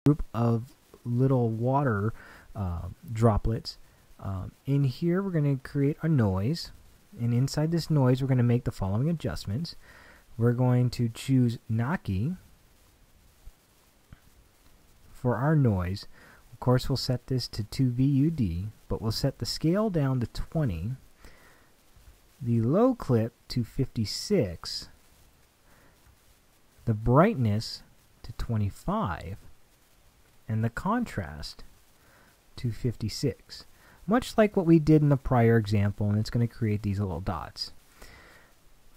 group of little water droplets. In here we're going to create a noise, and inside this noise we're going to make the following adjustments. We're going to choose Naki for our noise. Of course we'll set this to 2VUD, but we'll set the scale down to 20, the low clip to 56, the brightness to 25, and the contrast to 56. Much like what we did in the prior example, and it's going to create these little dots.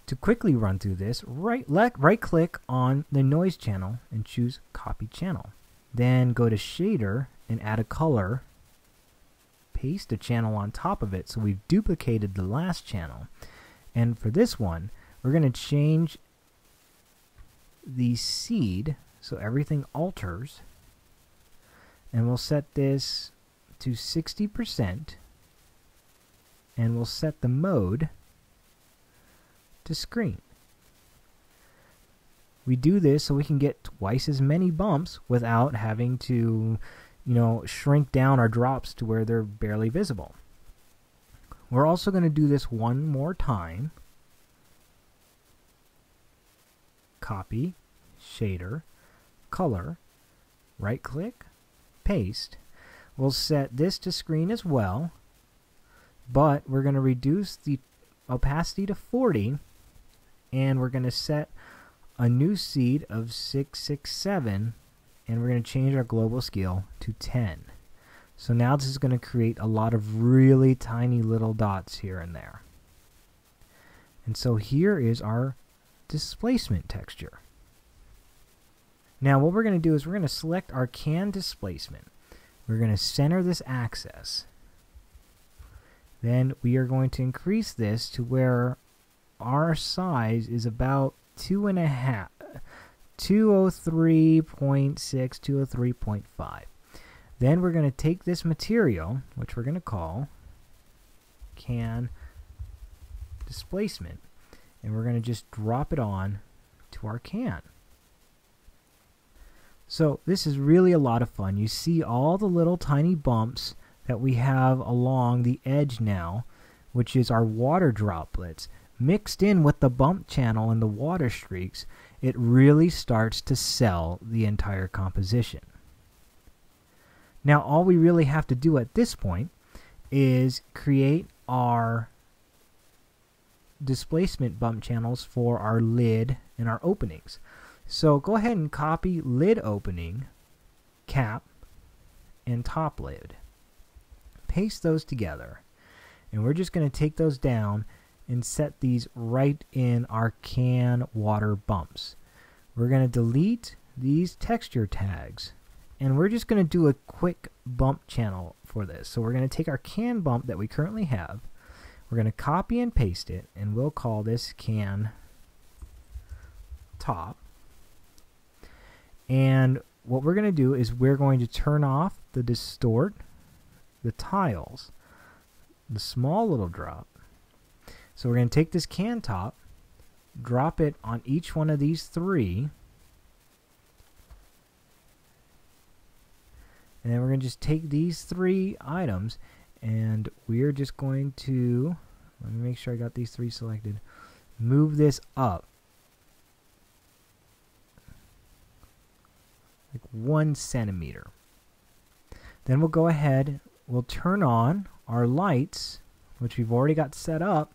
To quickly run through this, right click on the noise channel and choose Copy Channel. Then go to Shader and add a color. Paste a channel on top of it, so we've duplicated the last channel. And for this one, we're going to change the seed so everything alters. And we'll set this to 60%, and we'll set the mode to screen. We do this so we can get twice as many bumps without having to, shrink down our drops to where they're barely visible. We're also going to do this one more time. Copy, shader, color, right click, paste. We'll set this to screen as well, but we're going to reduce the opacity to 40, and we're going to set a new seed of 667, and we're going to change our global scale to 10. So now this is going to create a lot of really tiny little dots here and there. And so here is our displacement texture. Now what we're going to do is we're going to select our can displacement. We're going to center this axis. Then we are going to increase this to where our size is about 2.5, 203.6, 203.5. Then we're going to take this material, which we're going to call can displacement, and we're going to just drop it on to our can. So this is really a lot of fun. You see all the little tiny bumps that we have along the edge now, which is our water droplets. Mixed in with the bump channel and the water streaks, it really starts to sell the entire composition. Now all we really have to do at this point is create our displacement bump channels for our lid and our openings. So go ahead and copy lid opening, cap, and top lid. Paste those together, and we're just going to take those down and set these right in our can water bumps. We're going to delete these texture tags, and we're just going to do a quick bump channel for this. So we're going to take our can bump that we currently have, we're going to copy and paste it, and we'll call this can top. And what we're going to do is we're going to turn off the distort, the tiles, the small little drop. So we're going to take this can top, drop it on each one of these three, and then we're going to just take these three items, and we're just going to, let me make sure I got these three selected, move this up like 1 centimeter. Then we'll go ahead, we'll turn on our lights, which we've already got set up.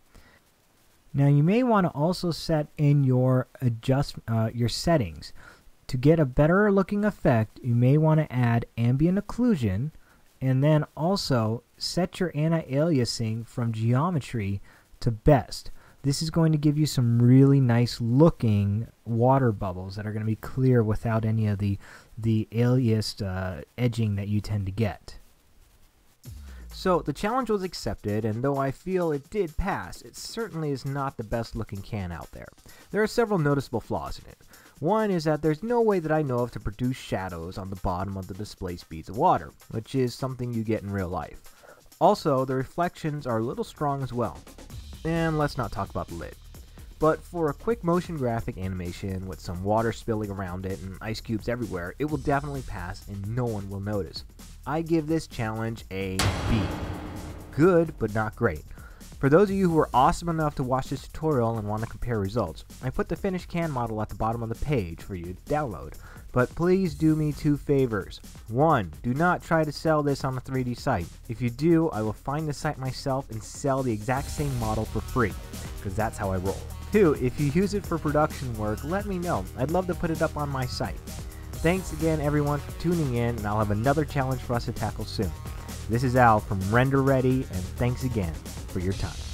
Now you may want to also set in your settings. To get a better looking effect, you may want to add ambient occlusion, and then also set your anti-aliasing from geometry to best. This is going to give you some really nice looking water bubbles that are going to be clear without any of the aliased edging that you tend to get. So the challenge was accepted, and though I feel it did pass, it certainly is not the best looking can out there. There are several noticeable flaws in it. One is that there's no way that I know of to produce shadows on the bottom of the displaced beads of water, which is something you get in real life. Also, the reflections are a little strong as well. And let's not talk about the lid. But for a quick motion graphic animation with some water spilling around it and ice cubes everywhere, it will definitely pass and no one will notice. I give this challenge a B. Good, but not great. For those of you who are awesome enough to watch this tutorial and want to compare results, I put the finished can model at the bottom of the page for you to download. But please do me 2 favors. 1. Do not try to sell this on a 3D site. If you do, I will find the site myself and sell the exact same model for free, because that's how I roll. 2. If you use it for production work, let me know. I'd love to put it up on my site. Thanks again everyone for tuning in, and I'll have another challenge for us to tackle soon. This is Al from Renderready, and thanks again for your time.